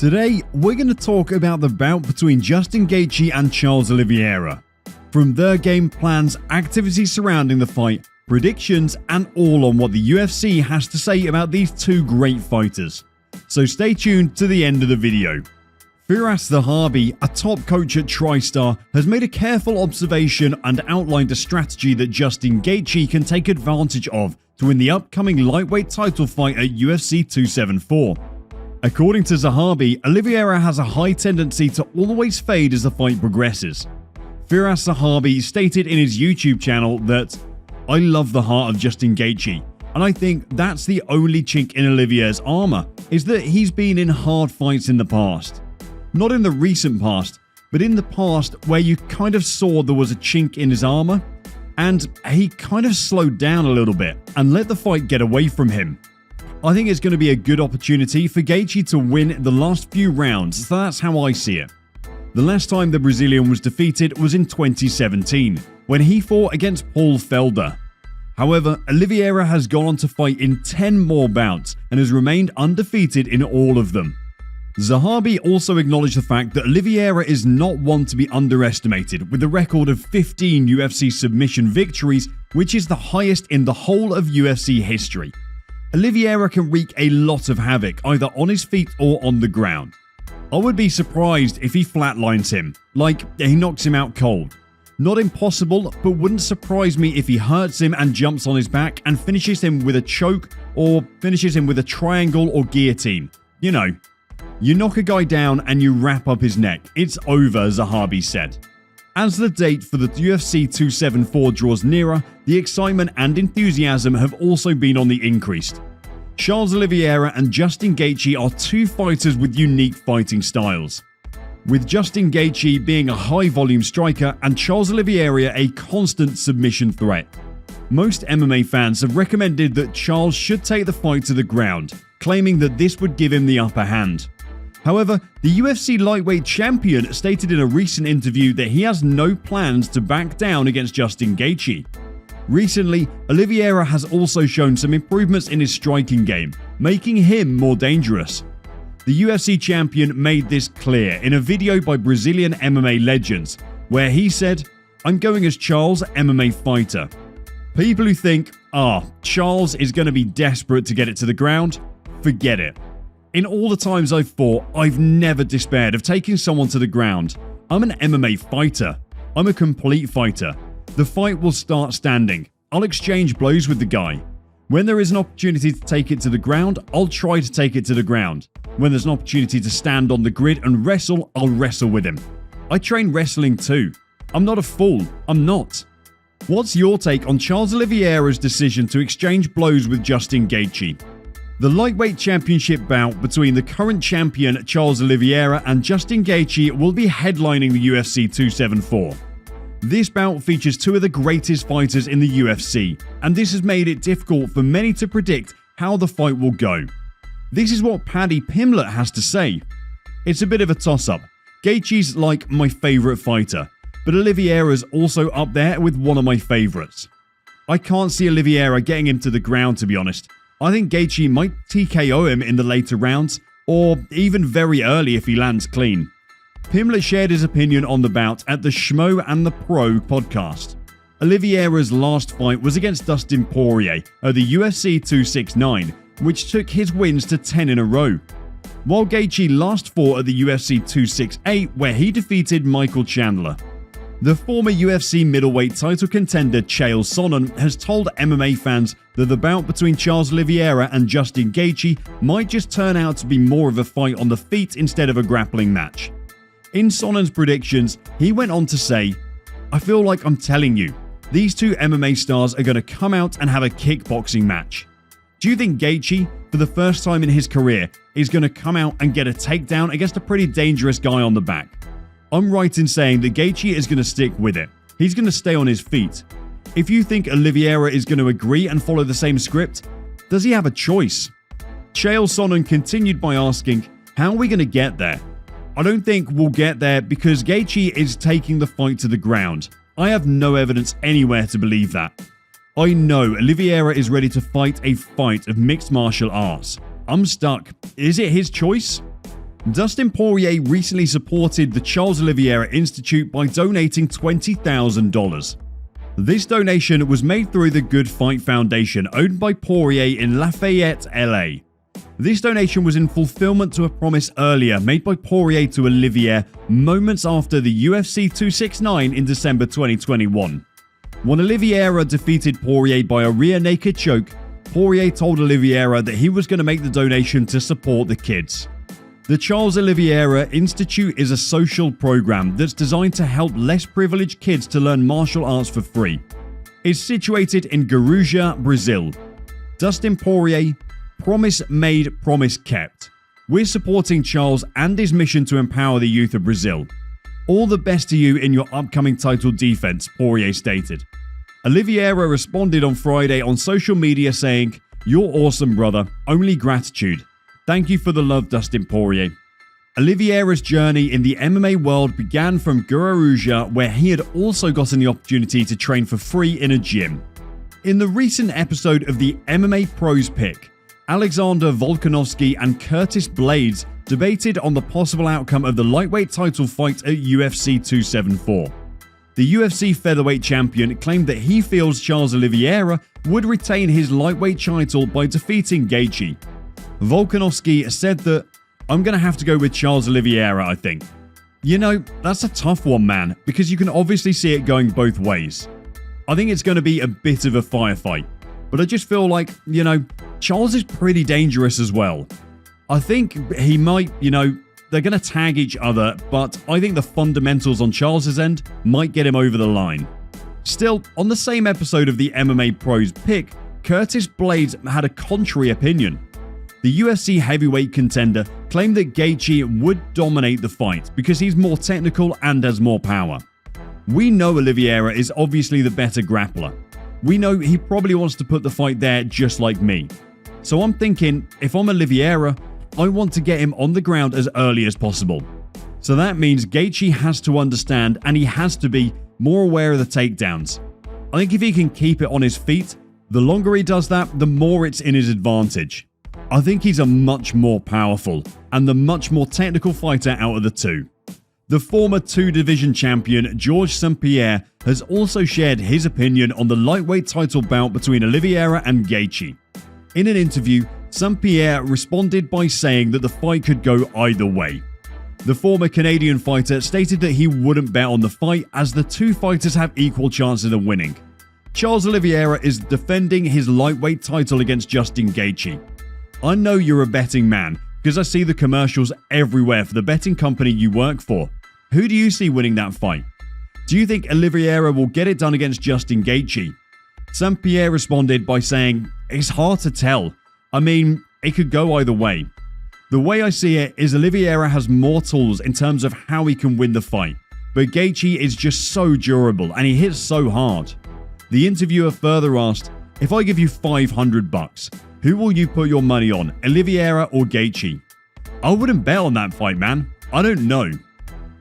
Today, we're going to talk about the bout between Justin Gaethje and Charles Olivera. From their game plans, activities surrounding the fight, predictions, and all on what the UFC has to say about these two great fighters. So stay tuned to the end of the video. Firas Zahabi, a top coach at TriStar, has made a careful observation and outlined a strategy that Justin Gaethje can take advantage of to win the upcoming lightweight title fight at UFC 274. According to Zahabi, Oliviera has a high tendency to always fade as the fight progresses. Firas Zahabi stated in his YouTube channel that, "I love the heart of Justin Gaethje, and I think that's the only chink in Oliviera's armor, is that he's been in hard fights in the past. Not in the recent past, but in the past where you kind of saw there was a chink in his armor, and he kind of slowed down a little bit and let the fight get away from him. I think it's going to be a good opportunity for Gaethje to win the last few rounds, so that's how I see it." The last time the Brazilian was defeated was in 2017, when he fought against Paul Felder. However, Oliveria has gone on to fight in 10 more bouts and has remained undefeated in all of them. Zahabi also acknowledged the fact that Oliveira is not one to be underestimated, with a record of 15 UFC submission victories, which is the highest in the whole of UFC history. Oliveira can wreak a lot of havoc either on his feet or on the ground. I would be surprised if he flatlines him, like he knocks him out cold. Not impossible, but wouldn't surprise me if he hurts him and jumps on his back and finishes him with a choke or finishes him with a triangle or guillotine. You know, you knock a guy down and you wrap up his neck. It's over, Zahabi said. As the date for the UFC 274 draws nearer, the excitement and enthusiasm have also been on the increase. Charles Olivera and Justin Gaethje are two fighters with unique fighting styles, with Justin Gaethje being a high-volume striker and Charles Olivera a constant submission threat. Most MMA fans have recommended that Charles should take the fight to the ground, claiming that this would give him the upper hand. However, the UFC lightweight champion stated in a recent interview that he has no plans to back down against Justin Gaethje. Recently, Oliveira has also shown some improvements in his striking game, making him more dangerous. The UFC champion made this clear in a video by Brazilian MMA legends, where he said, "I'm going as Charles, MMA fighter." People who think, Charles is going to be desperate to get it to the ground, forget it. In all the times I've fought, I've never despaired of taking someone to the ground. I'm an MMA fighter. I'm a complete fighter. The fight will start standing. I'll exchange blows with the guy. When there is an opportunity to take it to the ground, I'll try to take it to the ground. When there's an opportunity to stand on the grid and wrestle, I'll wrestle with him. I train wrestling too. I'm not a fool. I'm not. What's your take on Charles Oliveira's decision to exchange blows with Justin Gaethje? The lightweight championship bout between the current champion Charles Olivera and Justin Gaethje will be headlining the UFC 274. This bout features two of the greatest fighters in the UFC, and this has made it difficult for many to predict how the fight will go. This is what Paddy Pimblett has to say. "It's a bit of a toss-up. Gaethje's like my favourite fighter, but Oliveira's also up there with one of my favourites. I can't see Oliveira getting him to the ground, to be honest. I think Gaethje might TKO him in the later rounds, or even very early if he lands clean." Pimblett shared his opinion on the bout at the Schmo and the Pro podcast. Oliveira's last fight was against Dustin Poirier at the UFC 269, which took his wins to 10 in a row. While Gaethje last fought at the UFC 268, where he defeated Michael Chandler. The former UFC middleweight title contender Chael Sonnen has told MMA fans that the bout between Charles Olivera and Justin Gaethje might just turn out to be more of a fight on the feet instead of a grappling match. In Sonnen's predictions, he went on to say, "I feel like I'm telling you, these two MMA stars are going to come out and have a kickboxing match. Do you think Gaethje, for the first time in his career, is going to come out and get a takedown against a pretty dangerous guy on the back? I'm right in saying that Gaethje is going to stick with it. He's going to stay on his feet. If you think Oliveira is going to agree and follow the same script, does he have a choice?" Chael Sonnen continued by asking, "How are we going to get there? I don't think we'll get there because Gaethje is taking the fight to the ground. I have no evidence anywhere to believe that. I know Oliveira is ready to fight a fight of mixed martial arts. I'm stuck. Is it his choice?" Dustin Poirier recently supported the Charles Olivera Institute by donating $20,000. This donation was made through the Good Fight Foundation, owned by Poirier in Lafayette, LA. This donation was in fulfillment to a promise earlier made by Poirier to Oliveria moments after the UFC 269 in December 2021. When Oliviera defeated Poirier by a rear naked choke, Poirier told Oliveira that he was going to make the donation to support the kids. The Charles Olivera Institute is a social program that's designed to help less privileged kids to learn martial arts for free. It's situated in Guarujá, Brazil. Dustin Poirier, promise made, promise kept. We're supporting Charles and his mission to empower the youth of Brazil. All the best to you in your upcoming title defense, Poirier stated. Oliviera responded on Friday on social media saying, "You're awesome, brother. Only gratitude. Thank you for the love, Dustin Poirier." Oliviera's journey in the MMA world began from Guarujá, where he had also gotten the opportunity to train for free in a gym. In the recent episode of the MMA Pros Pick, Alexander Volkanovski and Cutis Blaydas debated on the possible outcome of the lightweight title fight at UFC 274. The UFC featherweight champion claimed that he feels Charles Olivera would retain his lightweight title by defeating Gaethje. Volkanovski said that, "I'm going to have to go with Charles Olivera, I think." You know, that's a tough one, man, because you can obviously see it going both ways. I think it's going to be a bit of a firefight, but I just feel like, Charles is pretty dangerous as well. I think he might, they're going to tag each other, but I think the fundamentals on Charles's end might get him over the line. Still, on the same episode of the MMA Pros Pick, Cutis Blaydas had a contrary opinion. The UFC heavyweight contender claimed that Gaethje would dominate the fight because he's more technical and has more power. We know Oliveira is obviously the better grappler. We know he probably wants to put the fight there just like me. So I'm thinking, if I'm Oliveira, I want to get him on the ground as early as possible. So that means Gaethje has to understand and he has to be more aware of the takedowns. I think if he can keep it on his feet, the longer he does that, the more it's in his advantage. I think he's a much more powerful and the much more technical fighter out of the two. The former two-division champion Georges St-Pierre has also shared his opinion on the lightweight title bout between Oliveira and Gaethje. In an interview, St-Pierre responded by saying that the fight could go either way. The former Canadian fighter stated that he wouldn't bet on the fight as the two fighters have equal chances of winning. Charles Olivera is defending his lightweight title against Justin Gaethje. I know you're a betting man because I see the commercials everywhere for the betting company you work for. Who do you see winning that fight? Do you think Oliveira will get it done against Justin Gaethje? St-Pierre responded by saying, "It's hard to tell. I mean, it could go either way. The way I see it is Oliveira has more tools in terms of how he can win the fight, but Gaethje is just so durable and he hits so hard." The interviewer further asked, "If I give you $500, who will you put your money on, Oliveira or Gaethje?" I wouldn't bet on that fight, man. I don't know.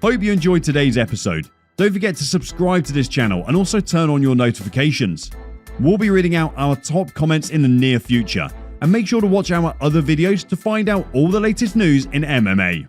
Hope you enjoyed today's episode. Don't forget to subscribe to this channel and also turn on your notifications. We'll be reading out our top comments in the near future, and make sure to watch our other videos to find out all the latest news in MMA.